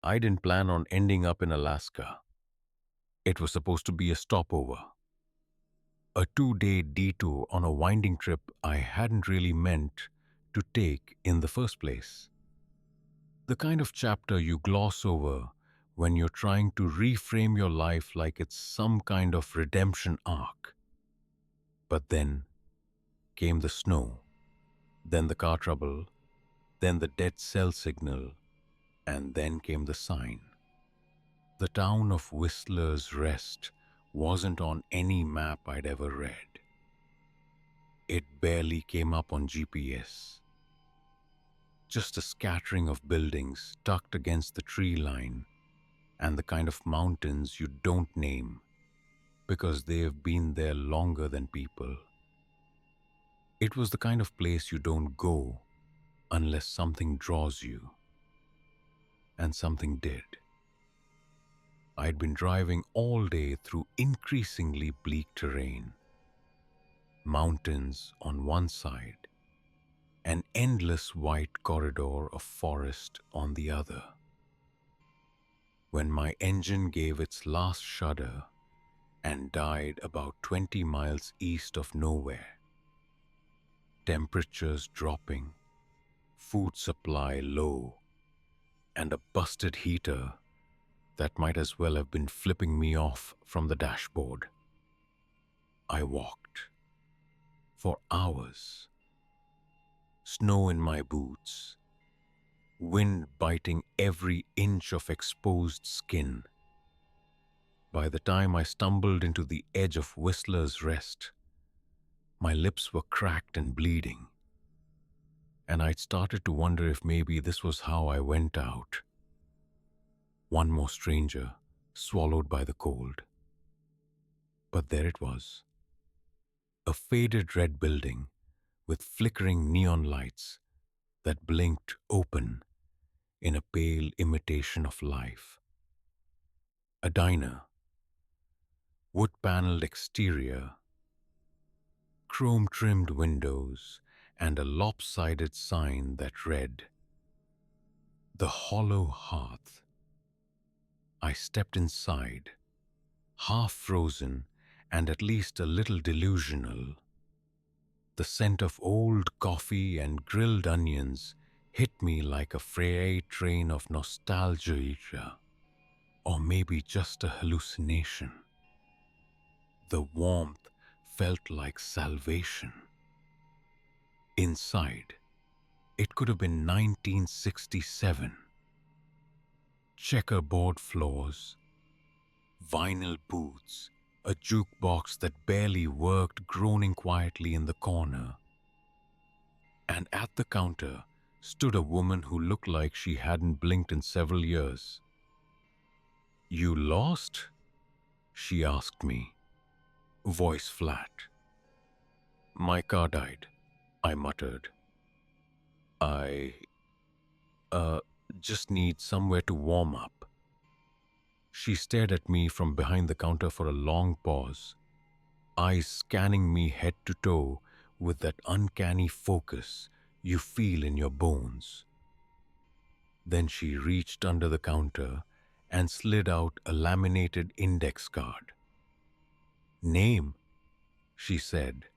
I didn't plan on ending up in Alaska. It was supposed to be a stopover, a 2-day detour on a winding trip I hadn't really meant to take in the first place. The kind of chapter you gloss over when you're trying to reframe your life like it's some kind of redemption arc. But then came the snow, then the car trouble, then the dead cell signal, and then came the sign. The town of Whistler's Rest wasn't on any map I'd ever read. It barely came up on GPS. Just a scattering of buildings tucked against the tree line and the kind of mountains you don't name because they've been there longer than people. It was the kind of place you don't go unless something draws you, and something did. I'd been driving all day through increasingly bleak terrain, mountains on one side, an endless white corridor of forest on the other. When my engine gave its last shudder and died about 20 miles east of nowhere, temperatures dropping, food supply low, and a busted heater that might as well have been flipping me off from the dashboard, I walked for hours, snow in my boots, wind biting every inch of exposed skin. By the time I stumbled into the edge of Whistler's Rest, my lips were cracked and bleeding, and I'd started to wonder if maybe this was how I went out. One more stranger, swallowed by the cold. But there it was, a faded red building with flickering neon lights that blinked open in a pale imitation of life. A diner, wood-paneled exterior, chrome-trimmed windows, and a lopsided sign that read, "The Hollow Hearth." I stepped inside, half frozen and at least a little delusional. The scent of old coffee and grilled onions hit me like a freight train of nostalgia, or maybe just a hallucination. The warmth felt like salvation. Inside, it could have been 1967. Checkerboard floors, vinyl booths, a jukebox that barely worked groaning quietly in the corner. And at the counter stood a woman who looked like she hadn't blinked in several years. "You lost?" she asked me, voice flat. "My car died," I muttered. I, just need somewhere to warm up." She stared at me from behind the counter for a long pause, eyes scanning me head to toe with that uncanny focus you feel in your bones. Then she reached under the counter and slid out a laminated index card. "Name," she said.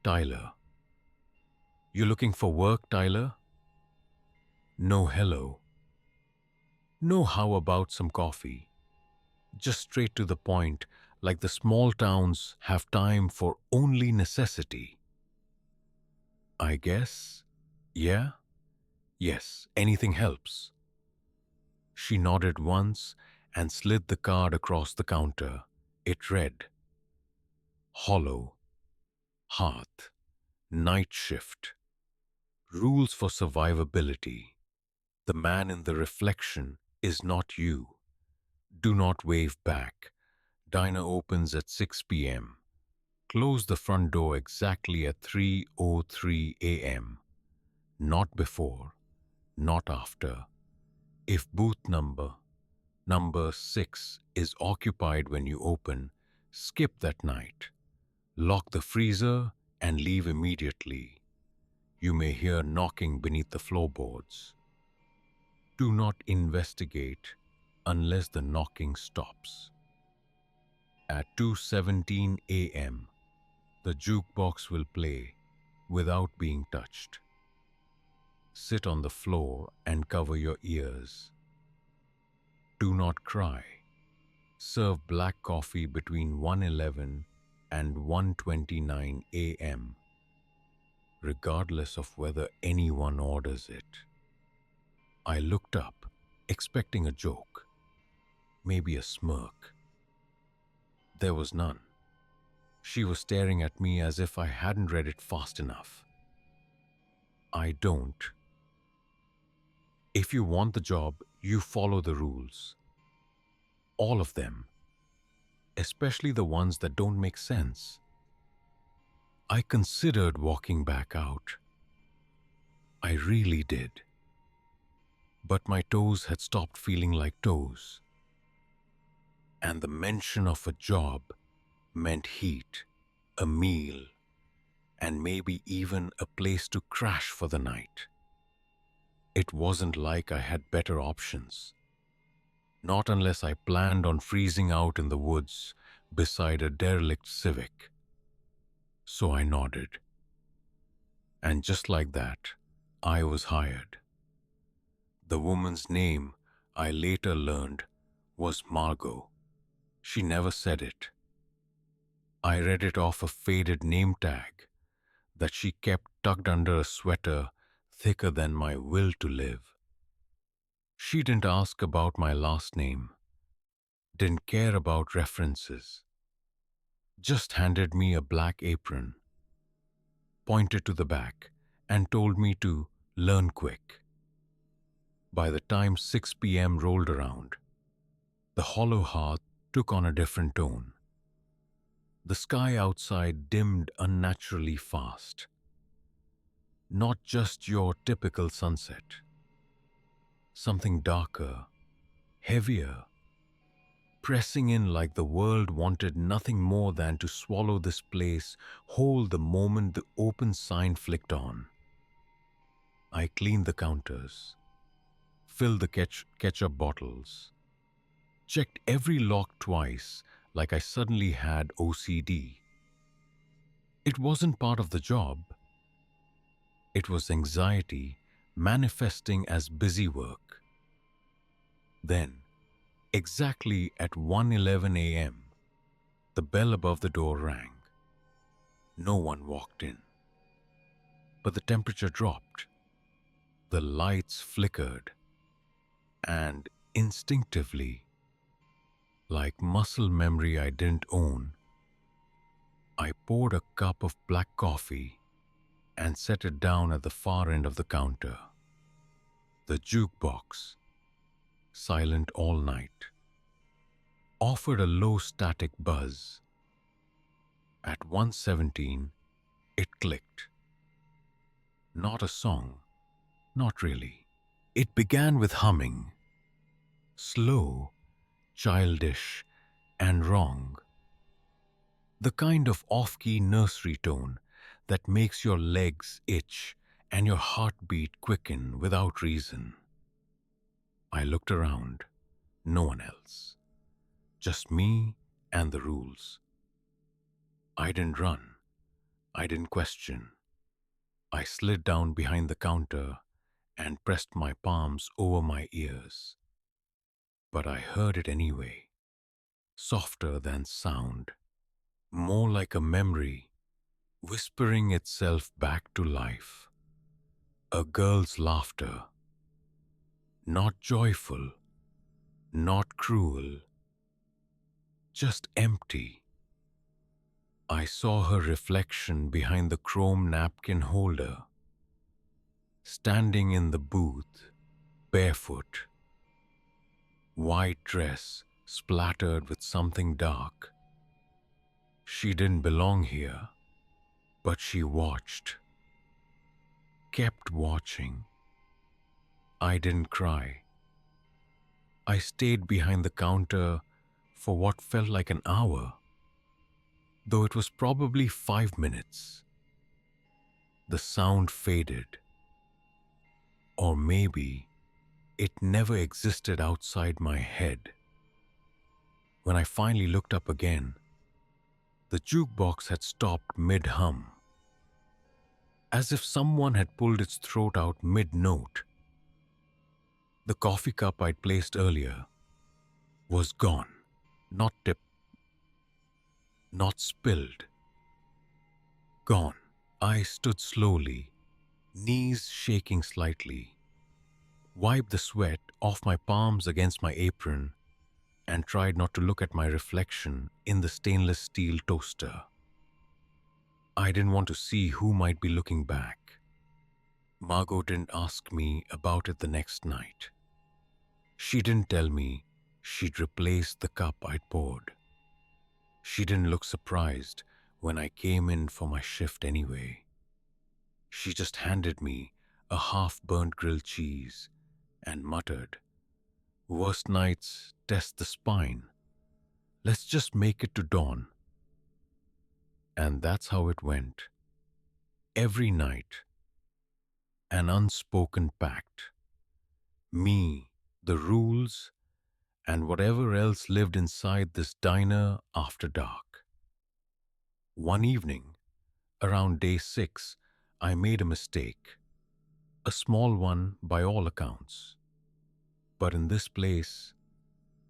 "Tyler." "You looking for work, Tyler?" No hello. No how about some coffee. Just straight to the point, like the small towns have time for only necessity. I guess, yeah? Yes, anything helps. She nodded once and slid the card across the counter. It read, "Hollow, Hearth, Night Shift, Rules for Survivability. The man in the reflection is not you. Do not wave back. Diner opens at 6 p.m. Close the front door exactly at 3:03 a.m. Not before, not after. If booth number 6 is occupied when you open, skip that night. Lock the freezer and leave immediately. You may hear knocking beneath the floorboards." Do not investigate unless the knocking stops. At 2:17 a.m., the jukebox will play without being touched. Sit on the floor and cover your ears. Do not cry. Serve black coffee between 1:11 and 1:29 a.m., regardless of whether anyone orders it. I looked up, expecting a joke, maybe a smirk. There was none. She was staring at me as if I hadn't read it fast enough. I don't. If you want the job, you follow the rules. All of them. Especially the ones that don't make sense. I considered walking back out. I really did. But my toes had stopped feeling like toes. And the mention of a job meant heat, a meal, and maybe even a place to crash for the night. It wasn't like I had better options. Not unless I planned on freezing out in the woods beside a derelict Civic. So I nodded. And just like that, I was hired. The woman's name, I later learned, was Margot. She never said it. I read it off a faded name tag that she kept tucked under a sweater thicker than my will to live. She didn't ask about my last name, didn't care about references, just handed me a black apron, pointed to the back, and told me to learn quick. By the time 6 p.m. rolled around, the hollow hearth took on a different tone. The sky outside dimmed unnaturally fast. Not just your typical sunset. Something darker, heavier, pressing in like the world wanted nothing more than to swallow this place whole the moment the open sign flicked on. I cleaned the counters, filled the ketchup bottles, checked every lock twice like I suddenly had OCD. It wasn't part of the job. It was anxiety manifesting as busy work. Then, exactly at 1:11 a.m., the bell above the door rang. No one walked in. But the temperature dropped. The lights flickered. And instinctively, like muscle memory I didn't own, I poured a cup of black coffee and set it down at the far end of the counter. The jukebox, silent all night, offered a low static buzz. At 1:17, it clicked. Not a song, not really. It began with humming, slow, childish, and wrong. The kind of off-key nursery tone that makes your legs itch and your heartbeat quicken without reason. I looked around. No one else. Just me and the rules. I didn't run. I didn't question. I slid down behind the counter and pressed my palms over my ears. But I heard it anyway. Softer than sound. More like a memory, whispering itself back to life. A girl's laughter. Not joyful, not cruel, just empty. I saw her reflection behind the chrome napkin holder, standing in the booth, barefoot, white dress splattered with something dark. She didn't belong here, but she watched, kept watching. I didn't cry. I stayed behind the counter for what felt like an hour, though it was probably 5 minutes. The sound faded. Or maybe It never existed outside my head. When I finally looked up again, the jukebox had stopped mid-hum, as if someone had pulled its throat out mid-note. The coffee cup I'd placed earlier was gone, not tipped, not spilled, gone. I stood slowly, knees shaking slightly, wiped the sweat off my palms against my apron, and tried not to look at my reflection in the stainless steel toaster. I didn't want to see who might be looking back. Margot didn't ask me about it the next night. She didn't tell me she'd replaced the cup I'd poured. She didn't look surprised when I came in for my shift anyway. She just handed me a half-burnt grilled cheese and muttered, "Worst nights test the spine. Let's just make it to dawn." And that's how it went. Every night, an unspoken pact. Me, the rules, and whatever else lived inside this diner after dark. One evening, around day 6, I made a mistake. A small one by all accounts. But in this place,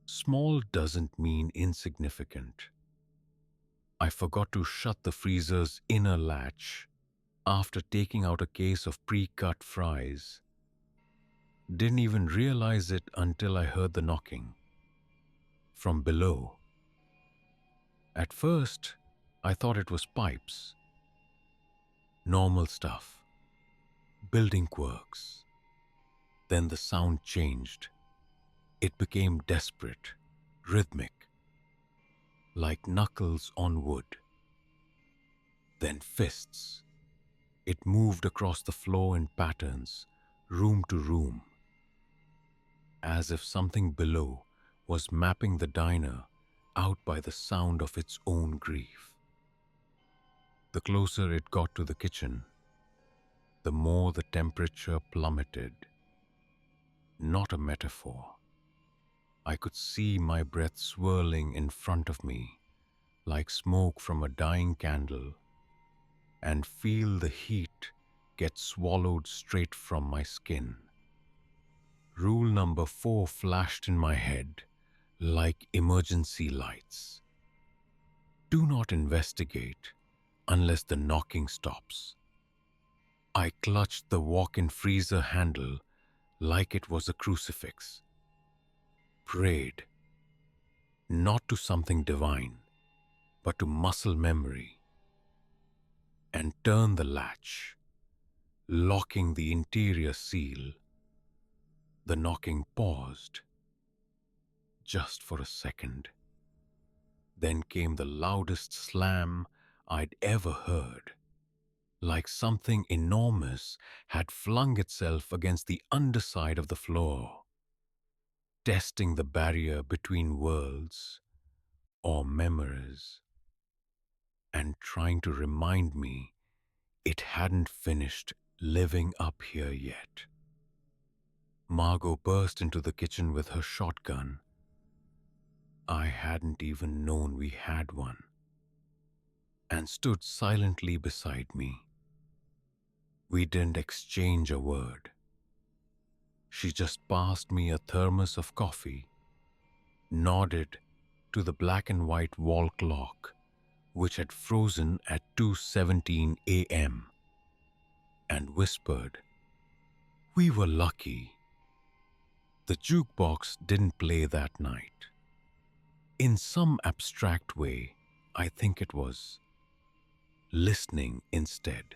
small doesn't mean insignificant. I forgot to shut the freezer's inner latch after taking out a case of pre-cut fries. Didn't even realize it until I heard the knocking from below. At first, I thought it was pipes. Normal stuff. Building quirks. Then the sound changed. It became desperate, rhythmic, like knuckles on wood. Then fists. It moved across the floor in patterns, room to room, as if something below was mapping the diner out by the sound of its own grief. The closer it got to the kitchen, the more the temperature plummeted. Not a metaphor. I could see my breath swirling in front of me, like smoke from a dying candle, and feel the heat get swallowed straight from my skin. Rule number 4 flashed in my head like emergency lights. Do not investigate unless the knocking stops. I clutched the walk-in freezer handle like it was a crucifix. Prayed, not to something divine, but to muscle memory, and turned the latch, locking the interior seal. The knocking paused, just for a second. Then came the loudest slam I'd ever heard, like something enormous had flung itself against the underside of the floor, testing the barrier between worlds or memories, and trying to remind me it hadn't finished living up here yet. Margot burst into the kitchen with her shotgun. I hadn't even known we had one, and stood silently beside me. We didn't exchange a word. She just passed me a thermos of coffee, nodded to the black and white wall clock, which had frozen at 2:17 a.m., and whispered, "We were lucky. The jukebox didn't play that night." In some abstract way, I think it was listening instead.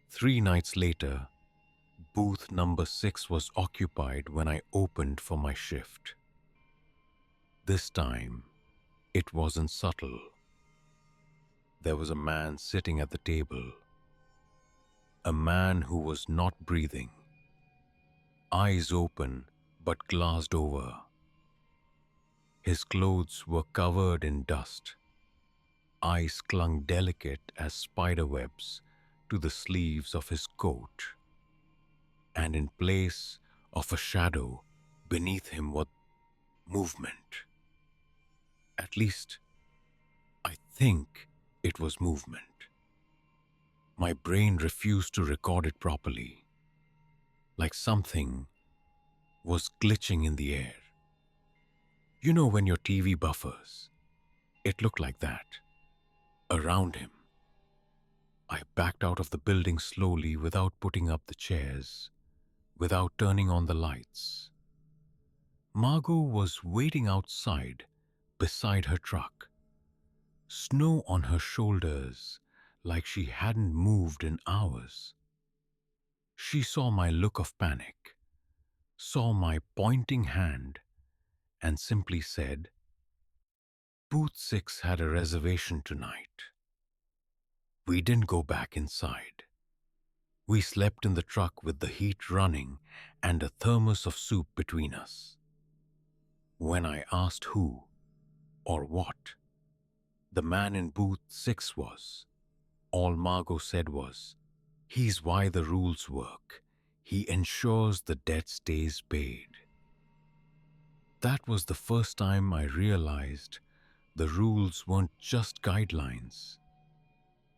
3 nights later, booth number 6 was occupied when I opened for my shift. This time, it wasn't subtle. There was a man sitting at the table. A man who was not breathing. Eyes open but glassed over. His clothes were covered in dust. Eyes clung delicate as spiderwebs to the sleeves of his coat. And in place of a shadow beneath him was movement. At least, I think it was movement. My brain refused to record it properly, like something was glitching in the air. You know when your TV buffers? It looked like that. Around him. I backed out of the building slowly without putting up the chairs, without turning on the lights. Margot was waiting outside, beside her truck. Snow on her shoulders, like she hadn't moved in hours. She saw my look of panic, saw my pointing hand, and simply said, "Booth 6 had a reservation tonight." We didn't go back inside. We slept in the truck with the heat running and a thermos of soup between us. When I asked who or what the man in booth 6 was, all Margot said was, "He's why the rules work. He ensures the debt stays paid." That was the first time I realized the rules weren't just guidelines.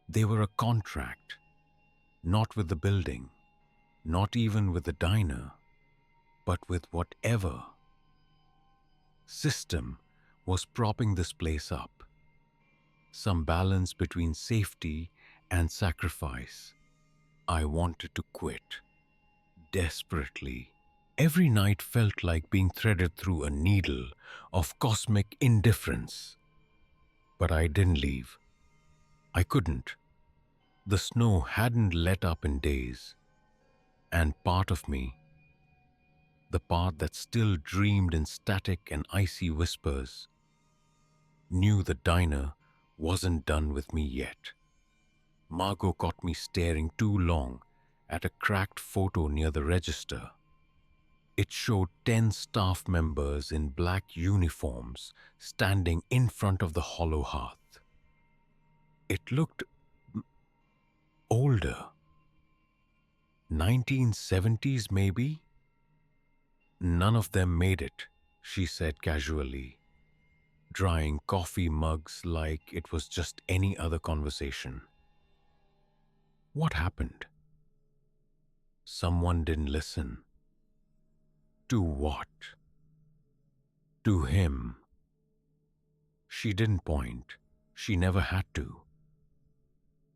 They were a contract, not with the building, not even with the diner, but with whatever system was propping this place up. Some balance between safety and sacrifice. I wanted to quit, desperately. Every night felt like being threaded through a needle of cosmic indifference. But I didn't leave. I couldn't. The snow hadn't let up in days. And part of me, the part that still dreamed in static and icy whispers, knew the diner wasn't done with me yet. Margot caught me staring too long at a cracked photo near the register. It showed 10 staff members in black uniforms standing in front of the hollow hearth. It looked older. 1970s maybe? "None of them made it," she said casually, drying coffee mugs like it was just any other conversation. What happened? Someone didn't listen. To what? To him. She didn't point. She never had to.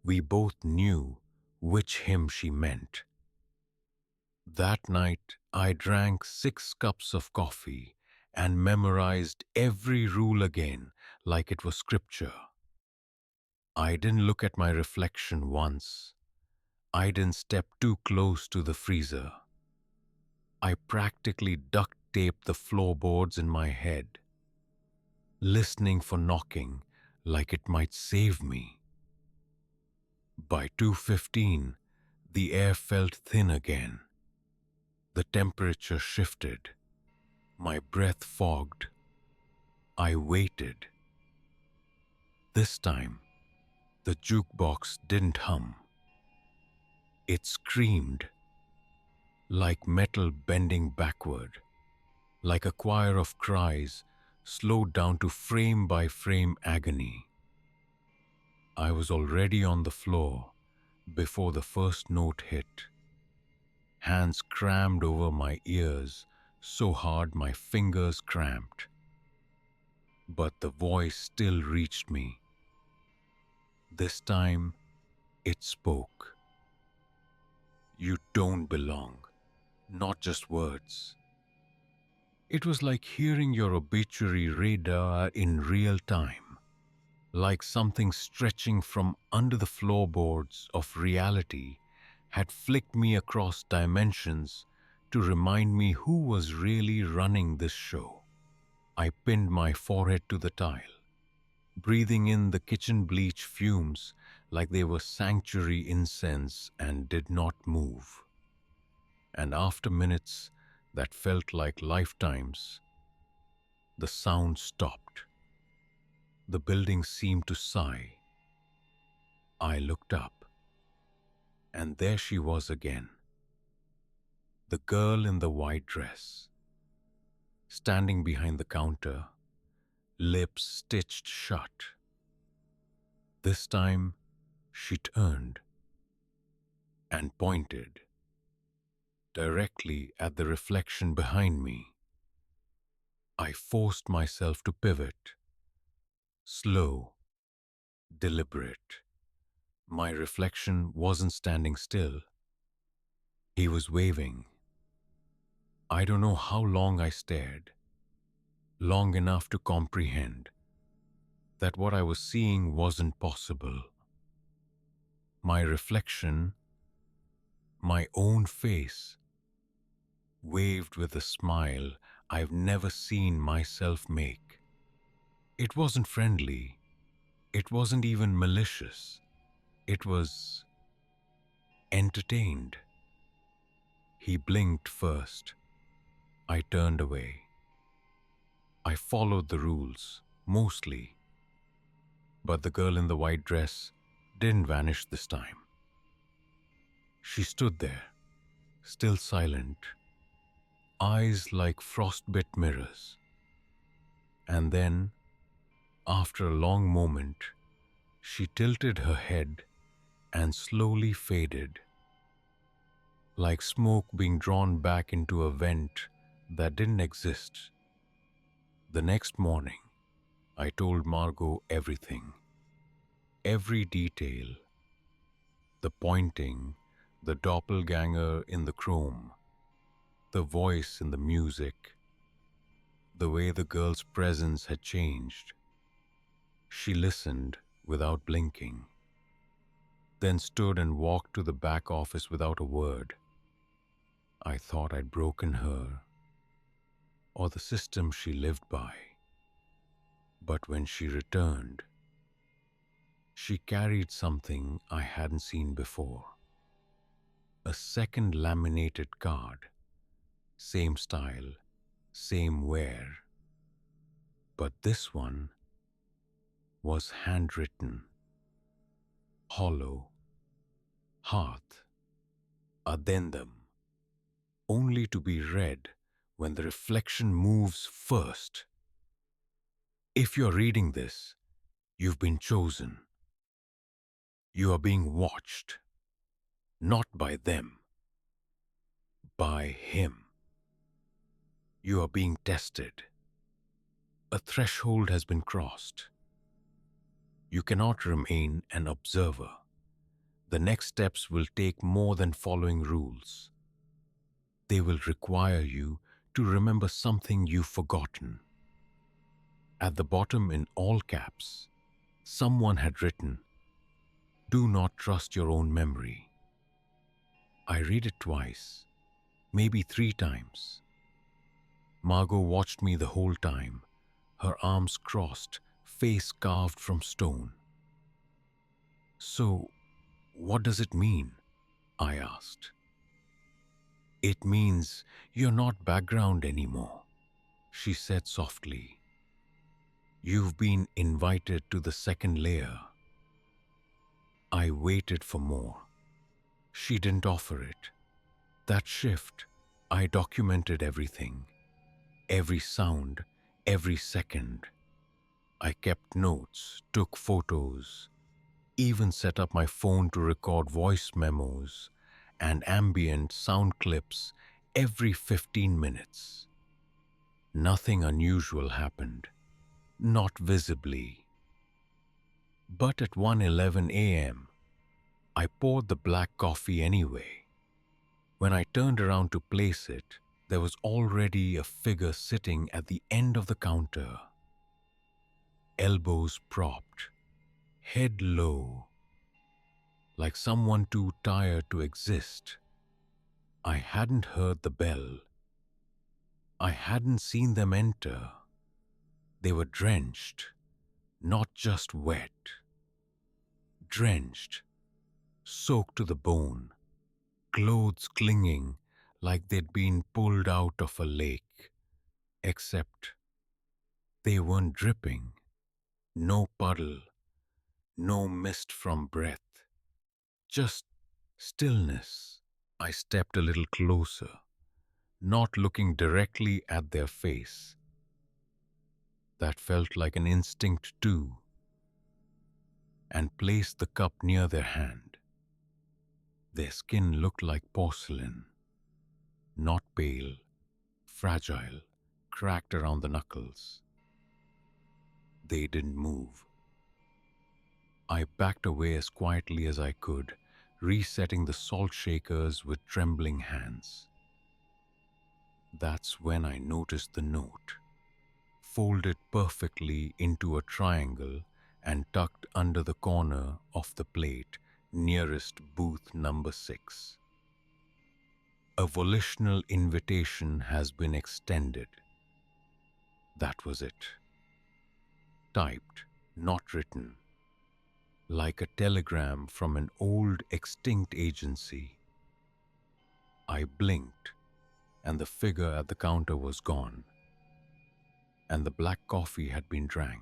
We both knew which him she meant. That night, I drank 6 cups of coffee and memorized every rule again like it was scripture. I didn't look at my reflection once. I didn't step too close to the freezer. I practically duct taped the floorboards in my head, listening for knocking like it might save me. By 2:15, the air felt thin again. The temperature shifted. My breath fogged. I waited. This time, the jukebox didn't hum. It screamed, like metal bending backward, like a choir of cries slowed down to frame-by-frame agony. I was already on the floor before the first note hit. Hands crammed over my ears so hard my fingers cramped. But the voice still reached me. This time, it spoke. "You don't belong," not just words. It was like hearing your obituary radar in real time, like something stretching from under the floorboards of reality had flicked me across dimensions to remind me who was really running this show. I pinned my forehead to the tile, breathing in the kitchen bleach fumes like they were sanctuary incense, and did not move. And after minutes that felt like lifetimes, the sound stopped. The building seemed to sigh. I looked up, and there she was again. The girl in the white dress, standing behind the counter, lips stitched shut. This time, she turned and pointed directly at the reflection behind me. I forced myself to pivot, slow, deliberate. My reflection wasn't standing still. He was waving. I don't know how long I stared, long enough to comprehend that what I was seeing wasn't possible. My reflection, my own face, waved with a smile I've never seen myself make. It wasn't friendly. It wasn't even malicious. It was entertained. He blinked first. I turned away. I followed the rules, mostly. But the girl in the white dress didn't vanish this time. She stood there, still silent, eyes like frostbit mirrors. And then, after a long moment, she tilted her head and slowly faded, like smoke being drawn back into a vent that didn't exist. The next morning, I told Margot everything, every detail, the pointing, the doppelganger in the chrome, the voice in the music, the way the girl's presence had changed. She listened without blinking, then stood and walked to the back office without a word. I thought I'd broken her, or the system she lived by. But when she returned, she carried something I hadn't seen before. A second laminated card, same style, same wear. But this one was handwritten, hollow, hearth, addendum, only to be read when the reflection moves first. If you're reading this, you've been chosen. You are being watched, not by them, by him. You are being tested. A threshold has been crossed. You cannot remain an observer. The next steps will take more than following rules. They will require you to remember something you've forgotten. At the bottom, in all caps, someone had written, "Do not trust your own memory." I read it twice, maybe 3 times. Margot watched me the whole time, her arms crossed, face carved from stone. "So, what does it mean?" I asked. "It means you're not background anymore," she said softly. "You've been invited to the second layer." I waited for more. She didn't offer it. That shift, I documented everything. Every sound, every second. I kept notes, took photos, even set up my phone to record voice memos and ambient sound clips every 15 minutes. Nothing unusual happened, not visibly. But at 1:11 a.m., I poured the black coffee anyway. When I turned around to place it, there was already a figure sitting at the end of the counter. Elbows propped, head low, like someone too tired to exist. I hadn't heard the bell. I hadn't seen them enter. They were drenched, not just wet. Drenched, soaked to the bone, clothes clinging like they'd been pulled out of a lake. Except they weren't dripping. No puddle, no mist from breath. Just stillness. I stepped a little closer. not looking directly at their face. That felt like an instinct too, and placed the cup near their hand. Their skin looked like porcelain, not pale, fragile, cracked around the knuckles. They didn't move. I backed away as quietly as I could, resetting the salt shakers with trembling hands. That's when I noticed the note, folded perfectly into a triangle and tucked under the corner of the plate nearest booth number 6. A volitional invitation has been extended. That was it. Typed, not written. Like a telegram from an old extinct agency. I blinked, and the figure at the counter was gone, and the black coffee had been drank.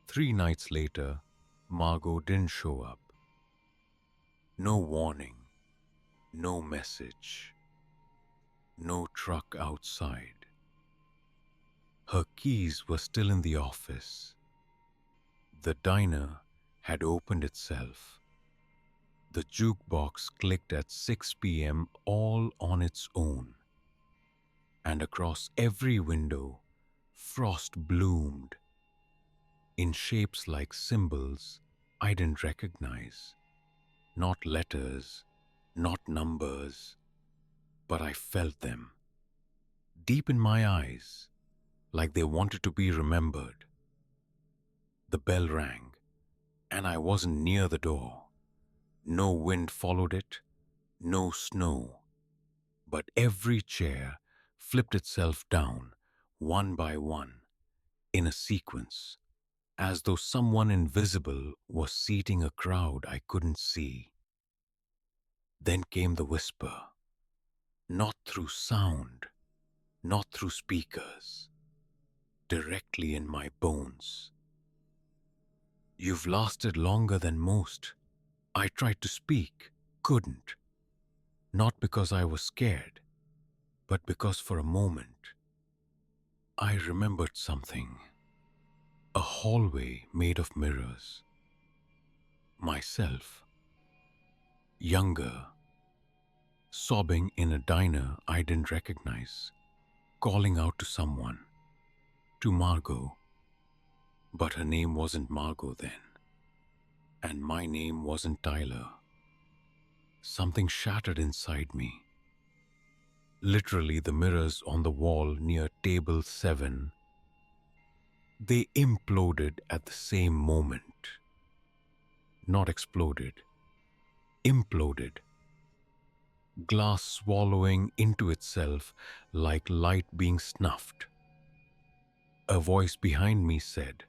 3 nights later, Margot didn't show up. No warning, no message, no truck outside. Her keys were still in the office. The diner had opened itself. The jukebox clicked at 6 p.m. all on its own. And across every window, frost bloomed in shapes like symbols I didn't recognize. Not letters, not numbers, but I felt them. Deep in my eyes, like they wanted to be remembered. The bell rang, and I wasn't near the door. No wind followed it, no snow. But every chair flipped itself down, one by one, in a sequence, as though someone invisible was seating a crowd I couldn't see. Then came the whisper, not through sound, not through speakers, directly in my bones. You've lasted longer than most. I tried to speak, couldn't. Not because I was scared, but because for a moment, I remembered something. A hallway made of mirrors. Myself, younger, sobbing in a diner I didn't recognize, calling out to someone, to Margot. But her name wasn't Margot then, and my name wasn't Tyler. Something shattered inside me. Literally, the mirrors on the wall near table 7, they imploded at the same moment. Not exploded, imploded. Glass swallowing into itself like light being snuffed. A voice behind me said,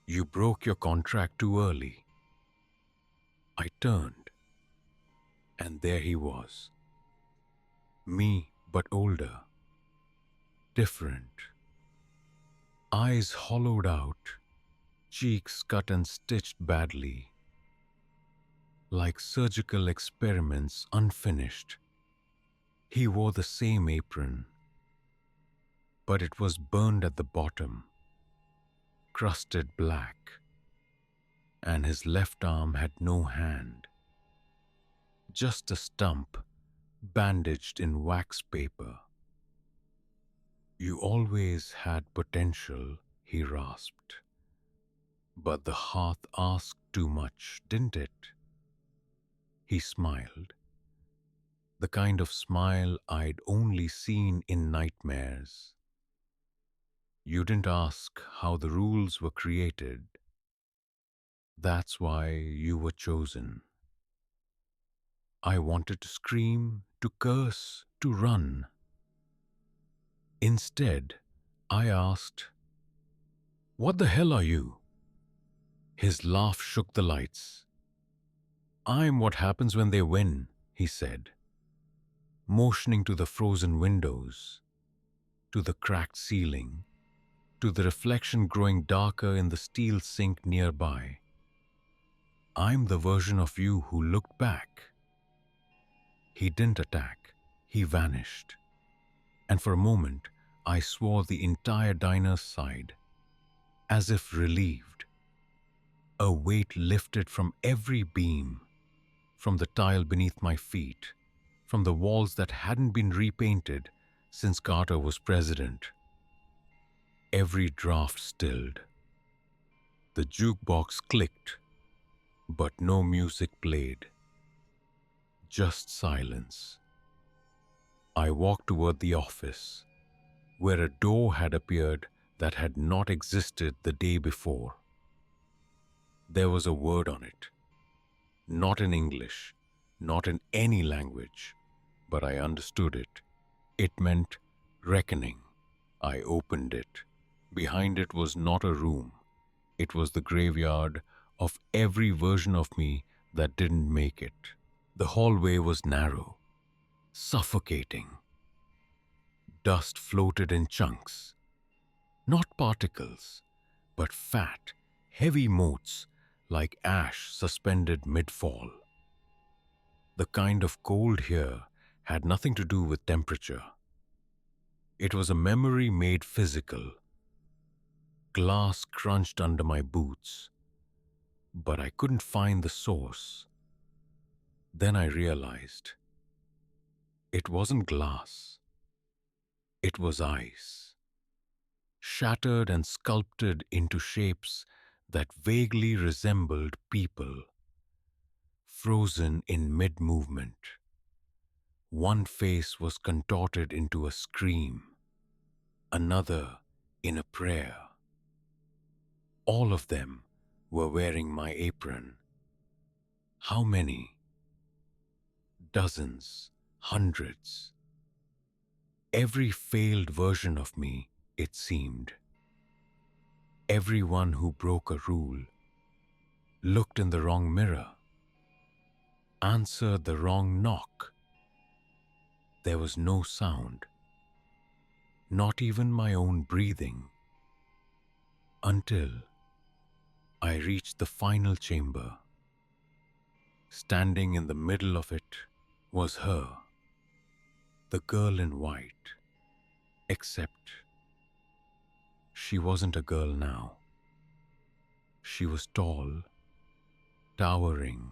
"You broke your contract too early." I turned, and there he was. Me, but older. Different. Eyes hollowed out, cheeks cut and stitched badly. Like surgical experiments unfinished. He wore the same apron, but it was burned at the bottom, crusted black, and his left arm had no hand. Just a stump, bandaged in wax paper. "You always had potential," he rasped. "But the hearth asked too much, didn't it?" He smiled. The kind of smile I'd only seen in nightmares. "You didn't ask how the rules were created. That's why you were chosen." I wanted to scream, to curse, to run. Instead, I asked, "What the hell are you?" His laugh shook the lights. "I'm what happens when they win," he said, motioning to the frozen windows, to the cracked ceiling, to the reflection growing darker in the steel sink nearby. "I'm the version of you who looked back." He didn't attack. He vanished. And for a moment, I swore the entire diner sighed, as if relieved. A weight lifted from every beam, from the tile beneath my feet, from the walls that hadn't been repainted since Carter was president. Every draft stilled. The jukebox clicked, but no music played. Just silence. I walked toward the office, where a door had appeared that had not existed the day before. There was a word on it. Not in English, not in any language, but I understood it. It meant reckoning. I opened it. Behind it was not a room. It was the graveyard of every version of me that didn't make it. The hallway was narrow, suffocating. Dust floated in chunks, not particles, but fat, heavy motes like ash suspended mid-fall. The kind of cold here had nothing to do with temperature. It was a memory made physical. Glass crunched under my boots, but I couldn't find the source. Then I realized it wasn't glass. It was ice, shattered and sculpted into shapes that vaguely resembled people, frozen in mid-movement. One face was contorted into a scream, another in a prayer. All of them were wearing my apron. How many? Dozens, hundreds. Every failed version of me, it seemed. Everyone who broke a rule, looked in the wrong mirror, answered the wrong knock. There was no sound, not even my own breathing, until I reached the final chamber. Standing in the middle of it was her, the girl in white, except she wasn't a girl now. She was tall, towering,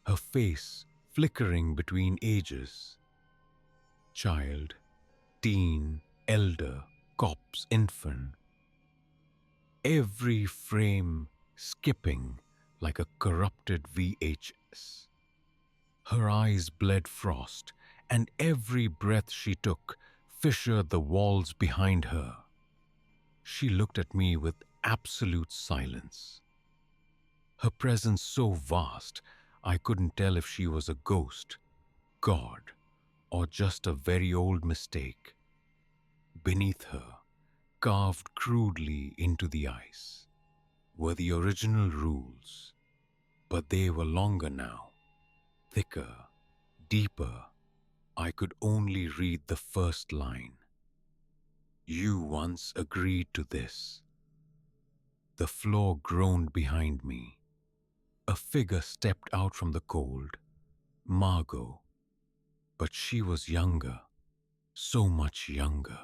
her face flickering between ages. Child, teen, elder, corpse, infant. Every frame skipping like a corrupted VHS. Her eyes bled frost, and every breath she took fissured the walls behind her. She looked at me with absolute silence. Her presence so vast, I couldn't tell if she was a ghost, God, or just a very old mistake. Beneath her, carved crudely into the ice, were the original rules, but they were longer now, thicker, deeper. I could only read the first line. You once agreed to this. The floor groaned behind me. A figure stepped out from the cold. Margot. But she was younger, so much younger.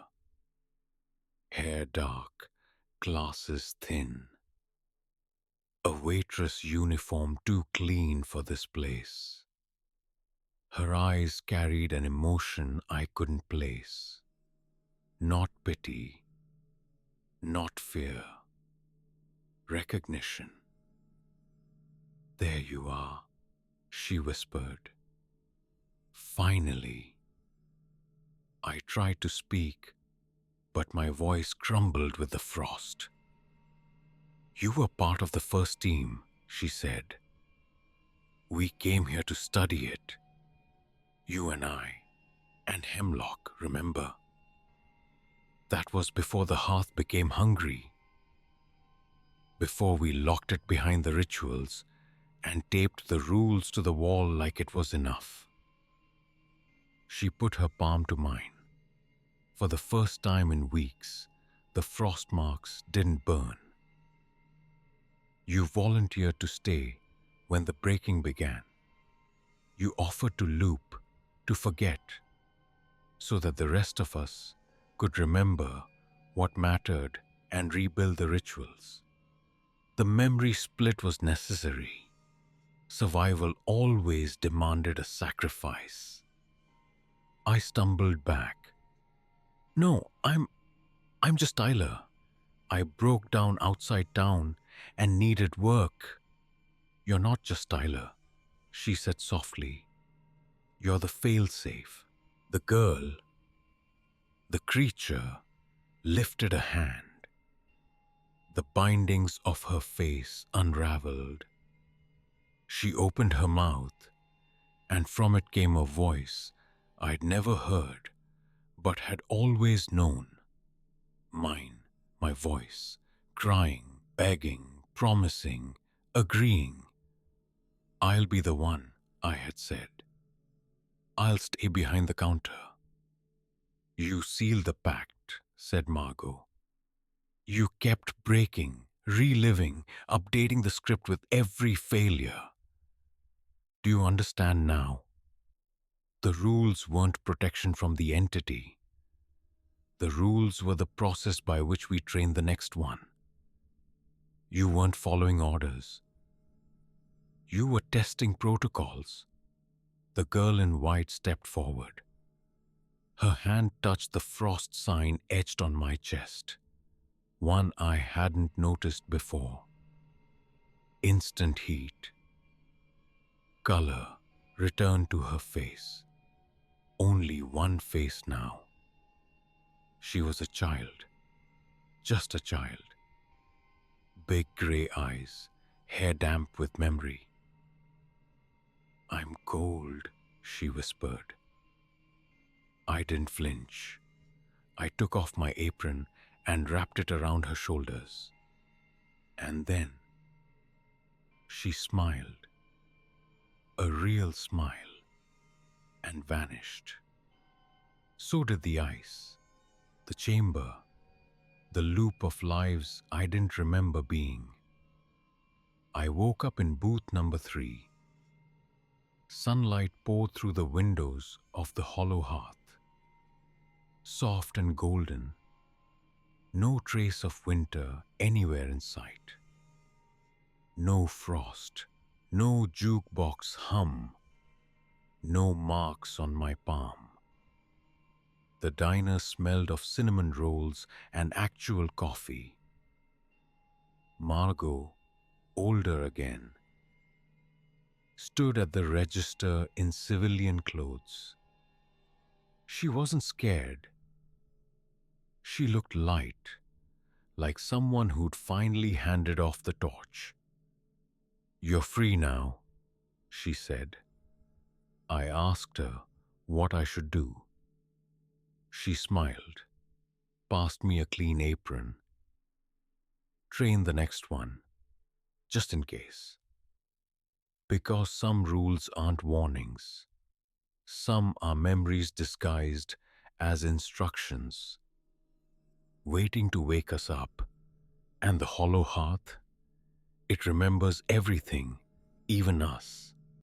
Hair dark, glasses thin. A waitress uniform too clean for this place. Her eyes carried an emotion I couldn't place. Not pity, not fear. Recognition. There you are, she whispered. Finally. I tried to speak, but my voice crumbled with the frost. You were part of the first team, she said. We came here to study it. You and I, and Hemlock, remember? That was before the hearth became hungry. Before we locked it behind the rituals and taped the rules to the wall like it was enough. She put her palm to mine. For the first time in weeks, the frost marks didn't burn. You volunteered to stay when the breaking began. You offered to loop, to forget, so that the rest of us could remember what mattered and rebuild the rituals. The memory split was necessary. Survival always demanded a sacrifice. I stumbled back. No, I'm just Tyler. I broke down outside town and needed work. You're not just Tyler, she said softly. You're the failsafe. The girl, the creature, lifted a hand. The bindings of her face unraveled. She opened her mouth, and from it came a voice I'd never heard, but had always known. Mine, my voice, crying, begging, promising, agreeing. I'll be the one, I had said. I'll stay behind the counter. You sealed the pact, said Margot. You kept breaking, reliving, updating the script with every failure. Do you understand now? The rules weren't protection from the entity. The rules were the process by which we trained the next one. You weren't following orders. You were testing protocols. The girl in white stepped forward. Her hand touched the frost sign etched on my chest, one I hadn't noticed before. Instant heat. Color returned to her face. Only one face now. She was a child. Just a child. Big grey eyes, hair damp with memory. I'm cold, she whispered. I didn't flinch. I took off my apron and wrapped it around her shoulders. And then she smiled, a real smile, and vanished. So did the ice, the chamber, the loop of lives I didn't remember being. I woke up in booth number 3. Sunlight poured through the windows of the hollow hearth, soft and golden. No trace of winter anywhere in sight. No frost, no jukebox hum, no marks on my palm. The diner smelled of cinnamon rolls and actual coffee. Margot, older again, stood at the register in civilian clothes. She wasn't scared. She looked light, like someone who'd finally handed off the torch. You're free now, she said. I asked her what I should do. She smiled, passed me a clean apron. Train the next one, just in case. Because some rules aren't warnings. Some are memories disguised as instructions, waiting to wake us up. And the hollow hearth, it remembers everything, even us.